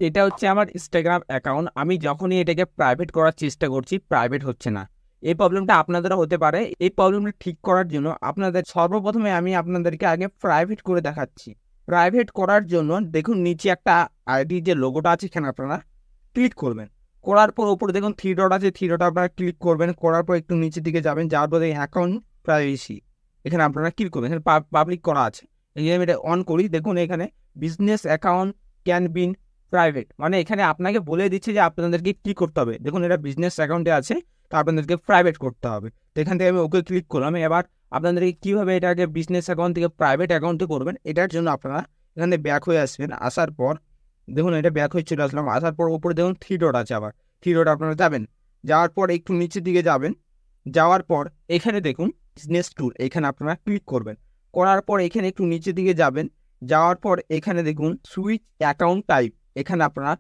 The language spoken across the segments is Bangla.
এটা হচ্ছে আমার ইনস্টাগ্রাম অ্যাকাউন্ট। আমি যখনই এটাকে প্রাইভেট করার চেষ্টা করছি, প্রাইভেট হচ্ছে না। এই প্রবলেমটা আপনাদেরও হতে পারে। এই প্রবলেমটা ঠিক করার জন্য আপনাদের সর্বপ্রথমে আমি আপনাদেরকে আগে প্রাইভেট করে দেখাচ্ছি। প্রাইভেট করার জন্য দেখুন নিচে একটা আইডি যে লোগোটা আছে এখানে আপনারা ক্লিক করবেন। করার পর উপরে দেখুন থ্রি ডট আছে, থ্রি ডট আপনারা ক্লিক করবেন। করার পর একটু নিচের দিকে যাবেন, যাওয়ার পর এই অ্যাকাউন্ট প্রাইভেসি এখানে আপনারা ক্লিক করবেন। এখানে পাবলিক করা আছে, এই আমি এটা অন করি। দেখুন এখানে business account can be private, মানে এখানে আপনাকে বলে দিচ্ছে যে আপনাদেরকে কী করতে হবে। দেখুন এটা বিজনেস অ্যাকাউন্টে আছে, তো আপনাদেরকে প্রাইভেট করতে হবে। তো এখান থেকে আমি ওকে ক্লিক করলাম। এবার আপনাদেরকে কীভাবে এটাকে বিজনেস অ্যাকাউন্ট থেকে প্রাইভেট অ্যাকাউন্টে করবেন, এটার জন্য আপনারা এখানে ব্যাক হয়ে আসবেন। আসার পর দেখুন এটা ব্যাক হয়ে চলে আসলাম। আসার পর উপরে দেখুন থ্রি ডট আছে, আবার থ্রি ডট আপনারা যাবেন। যাওয়ার পর একটু নিচের দিকে যাবেন। যাওয়ার পর এখানে দেখুন বিজনেস টুল, এখানে আপনারা ক্লিক করবেন। করার পর এখানে একটু নিচের দিকে যাবেন। যাওয়ার পর এখানে দেখুন সুইচ অ্যাকাউন্ট টাইপ, এখানে আপনারা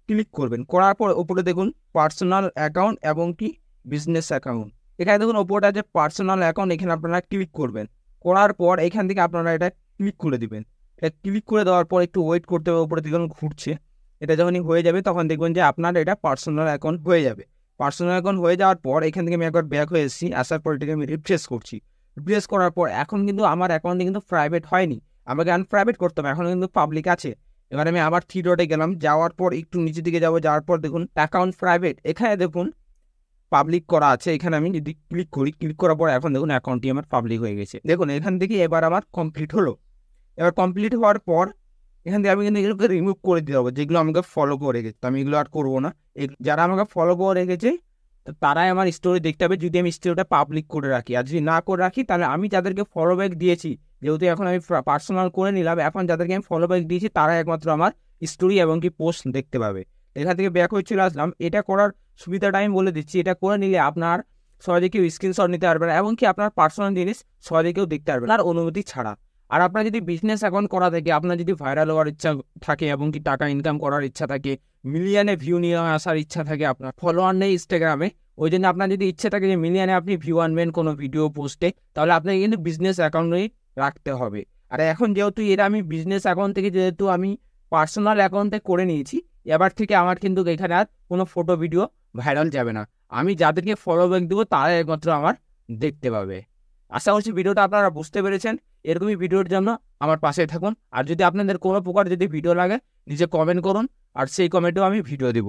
ক্লিক করবেন। করার পর ওপরে দেখুন পার্সোনাল অ্যাকাউন্ট এবং কি বিজনেস অ্যাকাউন্ট, এখানে দেখুন ওপরটা আছে পার্সোনাল অ্যাকাউন্ট, এখানে আপনারা ক্লিক করবেন। করার পর এখান থেকে আপনারা এটা ক্লিক করে দিবেন। এটা ক্লিক করে দেওয়ার পর একটু ওয়েট করতে হবে, উপরে দেখুন ঘুরছে। এটা যখনই হয়ে যাবে তখন দেখবেন যে আপনার এটা পার্সোনাল অ্যাকাউন্ট হয়ে যাবে। পার্সোনাল অ্যাকাউন্ট হয়ে যাওয়ার পর এখান থেকে আমি একবার ব্যাক হয়ে এসেছি। আসার পর এটাকে আমি রিফ্রেশ করছি। রিফ্রেশ করার পর এখন কিন্তু আমার অ্যাকাউন্টে কিন্তু প্রাইভেট হয়নি, আমাকে আনপ্রাইভেট করতে হবে, এখন কিন্তু পাবলিক আছে। এবার আমি আবার থ্রি ডটে গেলাম। যাওয়ার পর একটু নিচের দিকে যাবো। যাওয়ার পর দেখুন অ্যাকাউন্ট প্রাইভেট, এখানে দেখুন পাবলিক করা আছে। এখানে আমি যদি ক্লিক করি, ক্লিক করার পর এখন দেখুন অ্যাকাউন্টটি আমার পাবলিক হয়ে গেছে। দেখুন এখান থেকে এবার আমার কমপ্লিট হলো। এবার কমপ্লিট হওয়ার পর এখান থেকে আমি কিন্তু এগুলোকে রিমুভ করে দিতে হবে, যেগুলো আমাকে ফলো করে রেখেছে। আমি এগুলো আর করবো না। যারা আমাকে ফলো করে রেখেছে তারাই আমার স্টোরি দেখতে হবে, যদি আমি স্টোরিটা পাবলিক করে রাখি। আর যদি না করে রাখি তাহলে আমি যাদেরকে ফলো ব্যাক দিয়েছি, যেহেতু এখন আমি পার্সোনাল করে নিলাম, এখন যাদেরকে আমি ফলো ব্যাক দিয়েছি তারা একমাত্র আমার স্টোরি এবং কি পোস্ট দেখতে পাবে। এখান থেকে ব্যাক হয়ে চলে আসলাম। এটা করার সুবিধাটা আমি বলে দিচ্ছি। এটা করে নিলে আপনার সহজে কেউ স্ক্রিনশট নিতে পারবে না, এবং কি আপনার পার্সোনাল জিনিস সহজে কেউ দেখতে পারবে না আর অনুমতি ছাড়া। আর আপনার যদি বিজনেস অ্যাকাউন্ট করা থাকে, আপনার যদি ভাইরাল হওয়ার ইচ্ছা থাকে এবং কি টাকা ইনকাম করার ইচ্ছা থাকে, মিলিয়নে ভিউ নিয়ে আসার ইচ্ছা থাকে, আপনার ফলোয়ার নেই ইনস্টাগ্রামে, ওই জন্য আপনার যদি ইচ্ছে থাকে যে মিলিয়নে আপনি ভিউ আনবেন কোনো ভিডিও পোস্টে, তাহলে আপনাকে কিন্তু বিজনেস অ্যাকাউন্টেই রাখতে হবে। আর এখন যেহেতু এটা আমি বিজনেস অ্যাকাউন্ট থেকে যেহেতু আমি পার্সোনাল অ্যাকাউন্টে করে নিয়েছি, এবার থেকে আমার কিন্তু এখানে আর কোনো ফটো ভিডিও ভাইরাল যাবে না। আমি যাদেরকে ফলো ব্যাক দেবো তারা একমাত্র আমার দেখতে পাবে। আশা করছি ভিডিওটা আপনারা বুঝতে পেরেছেন। এরকমই ভিডিওর জন্য আমার পাশে থাকুন। আর যদি আপনাদের কোনো প্রকার যদি ভিডিও লাগে নিচে কমেন্ট করুন, আর সেই কমেন্টেও আমি ভিডিও দিব।